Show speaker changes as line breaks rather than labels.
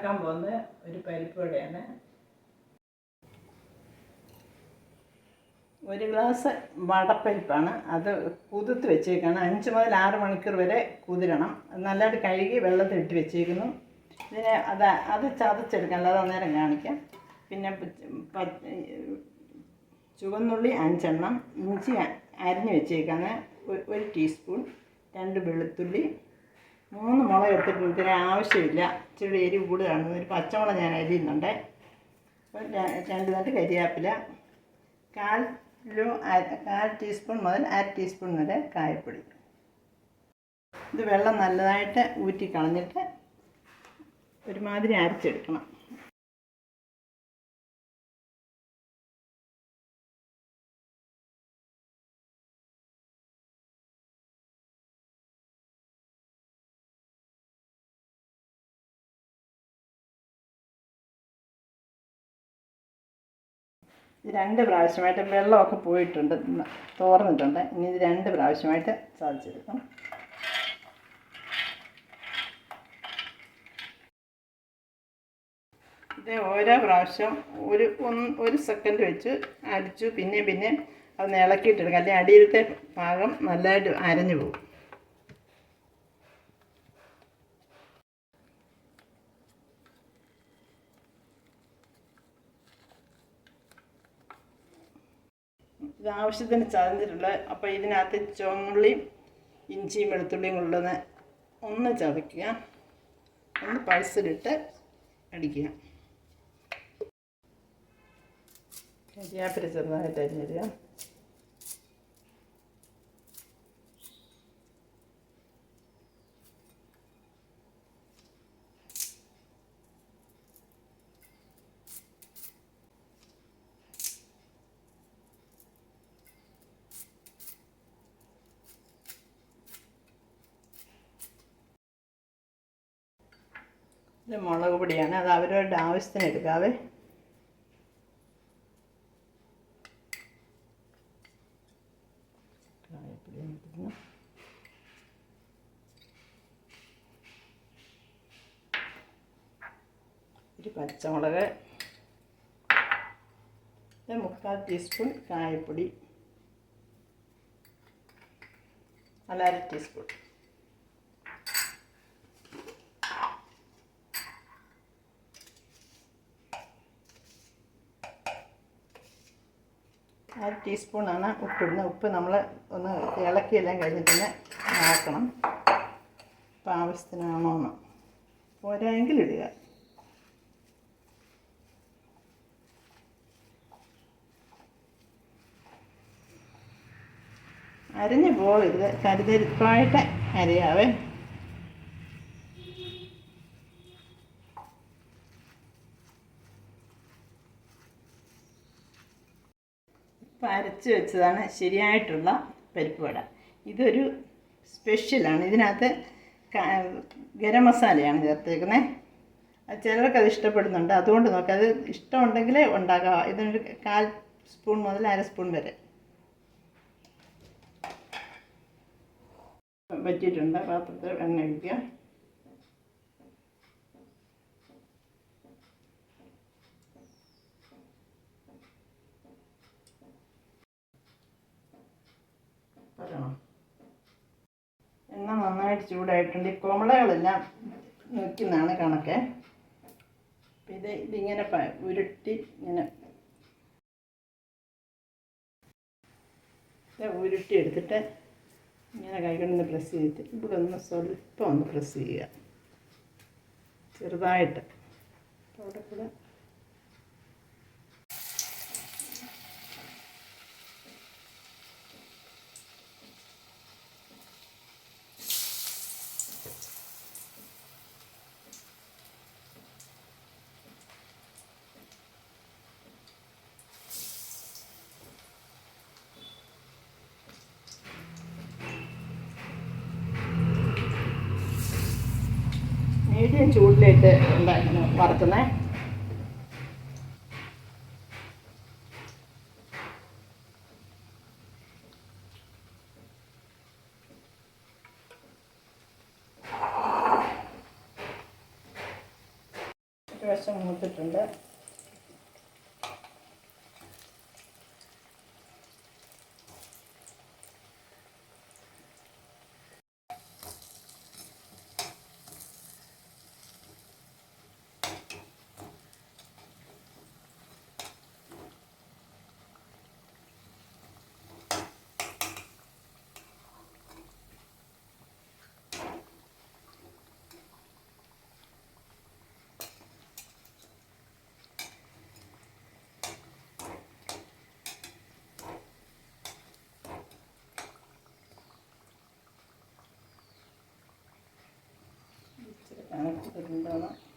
ഉണ്ടാക്കാൻ പോകുന്നത് ഒരു പരിപ്പ് വടയാണ്. ഒരു ഗ്ലാസ് വടപ്പരിപ്പാണ്. അത് കുതിർത്ത് വെച്ചേക്കാണ്. 5 മുതൽ 6 മണിക്കൂർ വരെ കുതിരണം. നല്ലതായിട്ട് കഴുകി വെള്ളത്തിലിട്ട് വെച്ചേക്കുന്നു. ഇതിനെ അത് ചതച്ചെടുക്കാം, അല്ലാതെ അന്നേരം കാണിക്കാം. പിന്നെ ചുവന്നുള്ളി 5 എണ്ണം, ഇഞ്ചി അരിഞ്ഞ് വെച്ചേക്കാണ് 1 ടീസ്പൂൺ, 2 വെളുത്തുള്ളി, 3 മുളക് എടുത്തിട്ട് ഇതിന് ആവശ്യമില്ല, ഇച്ചിരി എരിവ് കൂടുതലാണ്. ഒരു പച്ചമുളക് ഞാൻ അരിയുന്നുണ്ട്. 2 തണ്ട് കരിവേപ്പില, 1/4 ടീസ്പൂൺ മുതൽ 1/2 ടീസ്പൂൺ വരെ കായപ്പൊടി. ഇത് വെള്ളം നല്ലതായിട്ട് ഊറ്റി കളഞ്ഞിട്ട് ഒരുമാതിരി അരച്ചെടുക്കണം. ഇത് 2 പ്രാവശ്യമായിട്ട് വെള്ളമൊക്കെ പോയിട്ടുണ്ട്, തോർന്നിട്ടുണ്ട്. ഇനി ഇത് 2 പ്രാവശ്യമായിട്ട് ചതച്ചെടുക്കാം. ഇത് ഓരോ പ്രാവശ്യം ഒരു സെക്കൻഡ് വെച്ച് അരിച്ചു പിന്നെ അത് ഇളക്കിയിട്ടെടുക്കാം, അല്ലെങ്കിൽ അടിയിലത്തെ ഭാഗം നല്ലതായിട്ട് അരഞ്ഞു പോകും. ഇത് ആവശ്യത്തിന് ചതഞ്ഞിട്ടുള്ള. അപ്പോൾ ഇതിനകത്ത് ചുവന്നുള്ളിയും ഇഞ്ചിയും വെളുത്തുള്ളിയും കൊണ്ടുവന്ന് ഒന്ന് ചതയ്ക്കുക, ഒന്ന് പൾസിലിട്ട് അടിക്കുക. കരിയാപ്പില ചെറുതായിട്ട് അരിഞ്ഞിടുക. ഇത് മുളക് പൊടിയാണ്, അത് അവരവരുടെ ആവശ്യത്തിന് എടുക്കാവേ. ഒരു പച്ചമുളക്, 1/4 ടീസ്പൂൺ കായപ്പൊടി, 1/2 ടീസ്പൂൺ. അര ടീസ്പൂണാണ് ഉപ്പിടുന്നത്. ഉപ്പ് നമ്മൾ ഒന്ന് ഇളക്കിയെല്ലാം കഴിഞ്ഞിട്ട് തന്നെ നോക്കണം, ഇപ്പം ആവശ്യത്തിനാണോ എന്ന്. പോരായെങ്കിൽ ഇടുക. അരിഞ്ഞു പോകരുത്, കരുതരിപ്പായിട്ട് അരിയാവേ. ഇപ്പം അരച്ച് വെച്ചതാണ് ശരിയായിട്ടുള്ള പരിപ്പ് വട. ഇതൊരു സ്പെഷ്യലാണ്. ഇതിനകത്ത് ഗരം മസാലയാണ് ചേർത്തേക്കുന്നത്. അത് ചിലർക്കത് ഇഷ്ടപ്പെടുന്നുണ്ട്, അതുകൊണ്ട് നോക്കാം. അത് ഇഷ്ടമുണ്ടെങ്കിൽ ഉണ്ടാക്കാം. ഇതൊരു 1/4 സ്പൂൺ മുതൽ 1/2 സ്പൂൺ വരെ വറ്റിയിട്ടുണ്ട്. പാത്രത്തിൽ എണ്ണ ഒഴിക്കുക. എണ്ണ നന്നായിട്ട് ചൂടായിട്ടുണ്ട്. ഈ കുമ്പളകളെല്ലാം നിൽക്കുന്നതാണ് കണക്ക്. അപ്പം ഇതിങ്ങനെ ഉരുട്ടി ഉരുട്ടി എടുത്തിട്ട് ഇങ്ങനെ കൈകൊണ്ടൊന്ന് പ്രസ് ചെയ്തിട്ട് ഇവിടെ ഒന്ന് സ്വല്പം ഒന്ന് പ്രസ് ചെയ്യുക, ചെറുതായിട്ട്. അവിടെ കൂടെ മീഡിയം ചൂടിലിട്ട് വറുക്കുന്നേ. വശം മൂത്തിട്ടുണ്ട്. കണക്കിട്ടുണ്ടാവണം.